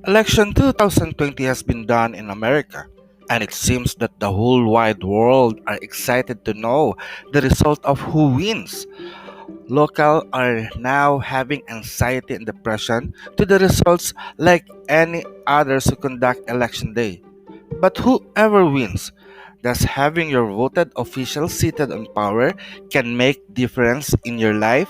Election 2020 has been done in America, and it seems that the whole wide world are excited to know the result of who wins. Local are now having anxiety and depression to the results like any others who conduct election day. But whoever wins, does having your voted official seated on power can make difference in your life?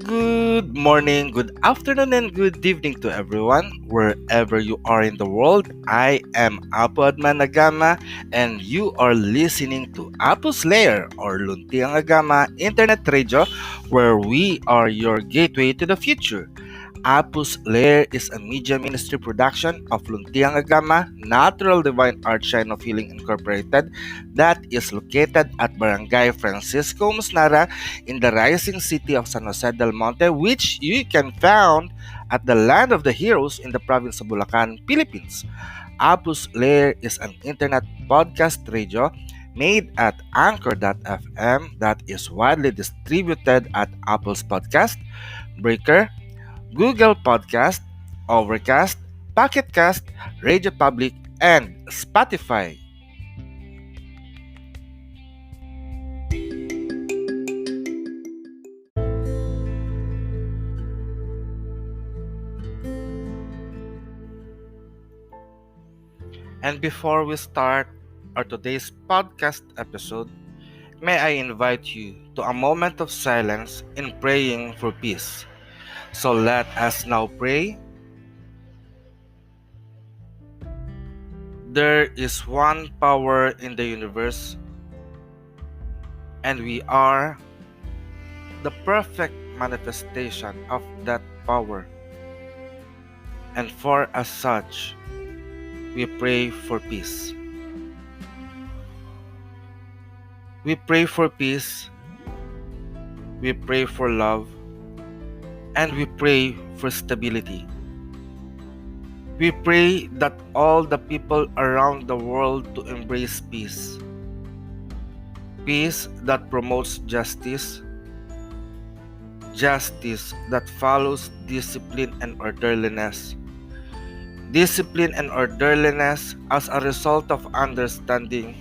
Good morning, good afternoon, and good evening to everyone, wherever you are in the world. I am Apo Admanagama, and you are listening to Apo's Lair or Luntiang Agama Internet Radio, where we are your gateway to the future. Apus Lair is a media ministry production of Luntiang Agama Natural Divine Art Shine of Healing Incorporated that is located at Barangay Francisco Musnara in the rising city of San Jose del Monte, which you can find at the land of the heroes in the province of Bulacan, Philippines. Apus Lair is an internet podcast radio made at Anchor.fm that is widely distributed at Apple's Podcast, Breaker, Google Podcast, Overcast, Pocket Cast, Radio Public, and Spotify. And before we start our today's podcast episode, may I invite you to a moment of silence in praying for peace. So let us now pray. There is one power in the universe, and we are the perfect manifestation of that power. And for as such, we pray for peace. We pray for peace, we pray for love, and we pray for stability. We pray that all the people around the world to embrace peace. Peace that promotes justice, justice that follows discipline and orderliness. Discipline and orderliness as a result of understanding,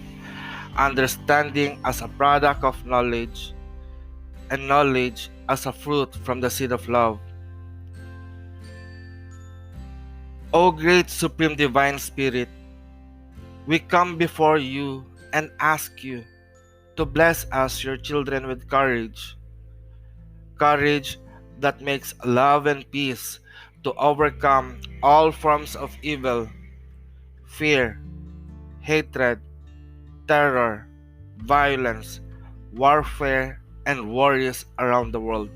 understanding as a product of knowledge, and knowledge as a fruit from the seed of love. O great Supreme Divine Spirit, we come before you and ask you to bless us, your children, with courage. Courage that makes love and peace to overcome all forms of evil, fear, hatred, terror, violence, warfare, and worries around the world.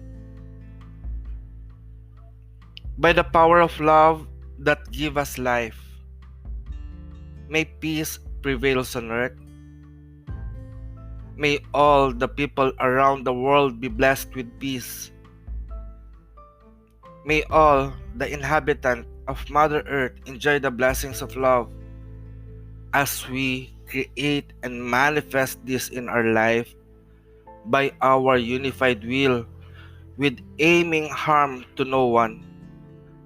By the power of love that give us life, may peace prevail on earth. May all the people around the world be blessed with peace. May all the inhabitants of Mother Earth enjoy the blessings of love as we create and manifest this in our life by our unified will with aiming harm to no one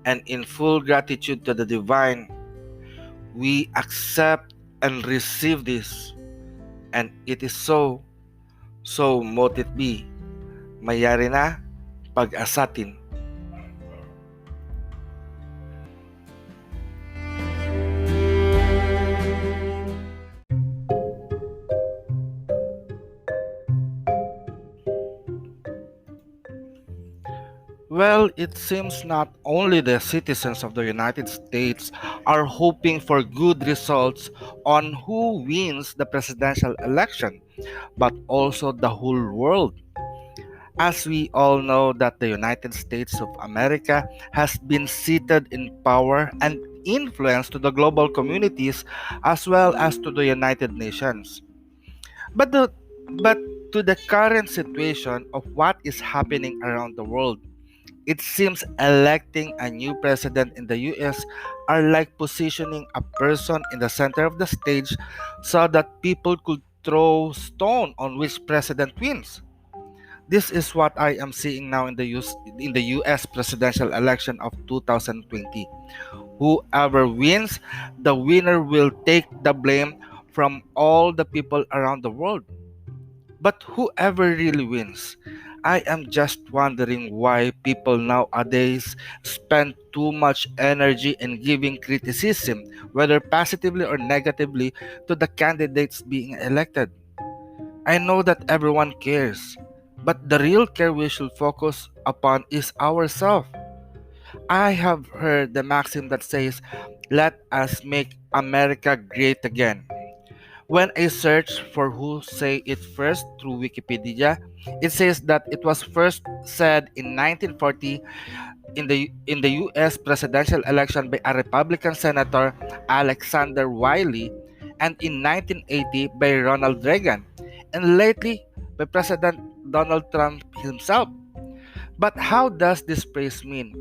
and in full gratitude to the divine. We accept and receive this, and it is so, so mote it be. Mayari na, pag-asatin. Well, it seems not only the citizens of the United States are hoping for good results on who wins the presidential election, but also the whole world. As we all know that the United States of America has been seated in power and influence to the global communities as well as to the United Nations. But the but to the current situation of what is happening around the world, It seems electing a new president in the US are like positioning a person in the center of the stage so that people could throw stone on which president wins. This is what I am seeing now in the US presidential election of 2020. Whoever wins, the winner will take the blame from all the people around the world. But whoever really wins, I am just wondering why people nowadays spend too much energy in giving criticism, whether positively or negatively, to the candidates being elected. I know that everyone cares, but the real care we should focus upon is ourselves. I have heard the maxim that says, "Let us make America great again." When I search for who say it first through Wikipedia, it says that it was first said in 1940 in the US presidential election by a Republican Senator Alexander Wiley, and in 1980 by Ronald Reagan, and lately by President Donald Trump himself. But how does this phrase mean?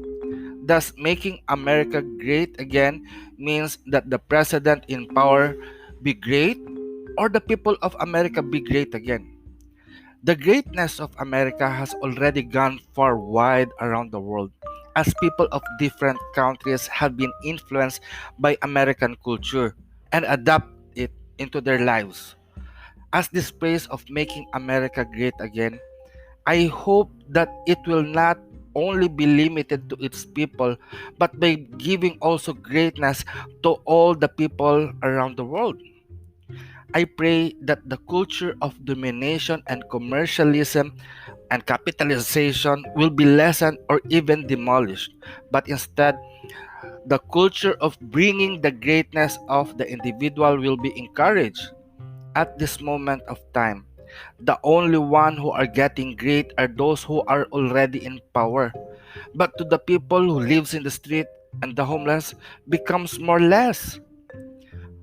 Does making America great again means that the president in power be great, or the people of America be great again? The greatness of America has already gone far wide around the world, as people of different countries have been influenced by American culture and adapt it into their lives. As this praise of making America great again, I hope that it will not only be limited to its people, but by giving also greatness to all the people around the world. I pray that the culture of domination and commercialism and capitalization will be lessened or even demolished, but instead, the culture of bringing the greatness of the individual will be encouraged. At this moment of time, the only one who are getting great are those who are already in power. But to the people who lives in the street and the homeless becomes more less.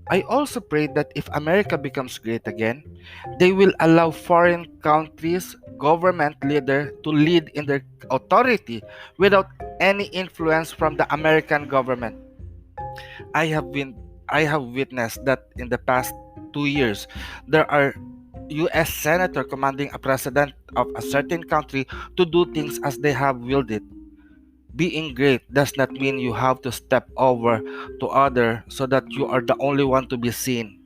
I also pray that if America becomes great again, they will allow foreign countries' government leader to lead in their authority without any influence from the American government. I have been I have witnessed that in the past 2 years there are US senator commanding a president of a certain country to do things as they have willed it. Being great does not mean you have to step over to other so that you are the only one to be seen.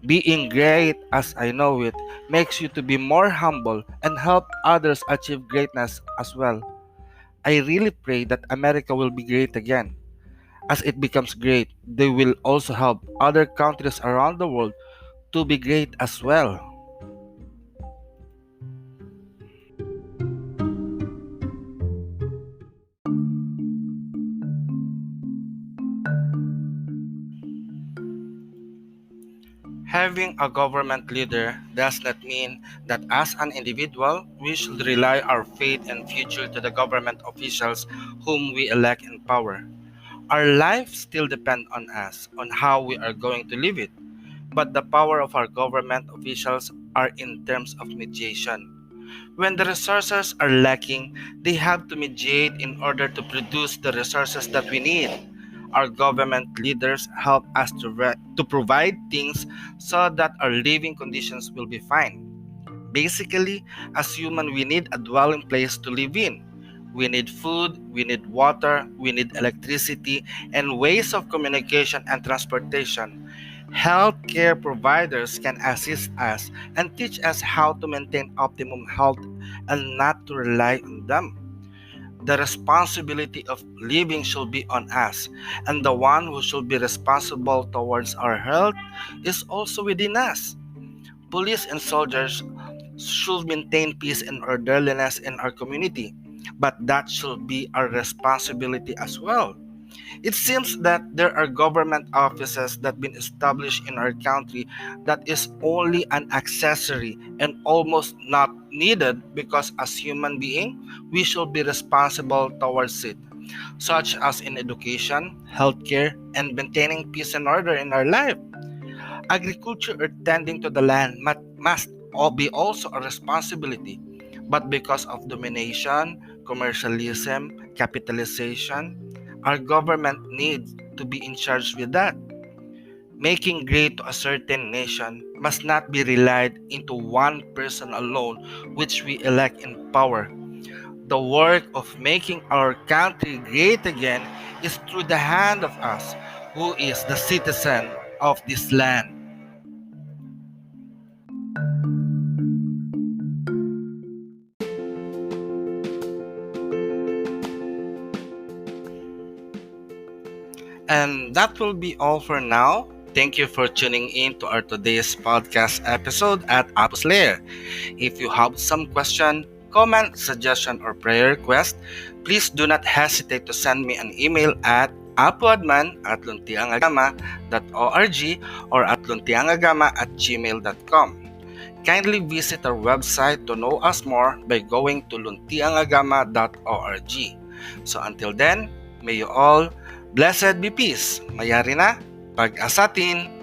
Being great, as I know it, makes you to be more humble and help others achieve greatness as well. I really pray that America will be great again. As it becomes great, they will also help other countries around the world to be great as well. Having a government leader does not mean that as an individual, we should rely our faith and future to the government officials whom we elect in power. Our life still depends on us, on how we are going to live it. But the power of our government officials are in terms of mediation. When the resources are lacking, they have to mediate in order to produce the resources that we need. Our government leaders help us to provide things so that our living conditions will be fine. Basically, as human, we need a dwelling place to live in. We need food, we need water, we need electricity, and ways of communication and transportation. Healthcare providers can assist us and teach us how to maintain optimum health and not to rely on them. The responsibility of living should be on us, and the one who should be responsible towards our health is also within us. Police and soldiers should maintain peace and orderliness in our community, but that should be our responsibility as well. It seems that there are government offices that been established in our country that is only an accessory and almost not needed because as human being we should be responsible towards it, such as in education, healthcare, and maintaining peace and order in our life. Agriculture or tending to the land must all be also a responsibility. But because of domination, commercialism, capitalization. Our government needs to be in charge with that. Making great a certain nation must not be relied into one person alone which we elect in power. The work of making our country great again is through the hand of us, who is the citizen of this land. And that will be all for now. Thank you for tuning in to our today's podcast episode at Apos Lair. If you have some question, comment, suggestion, or prayer request, please do not hesitate to send me an email at apuadman@luntiangagama.org or at luntiangagama@gmail.com. Kindly visit our website to know us more by going to luntiangagama.org. So until then, may you all blessed be peace. Mayari na, pag-asatin.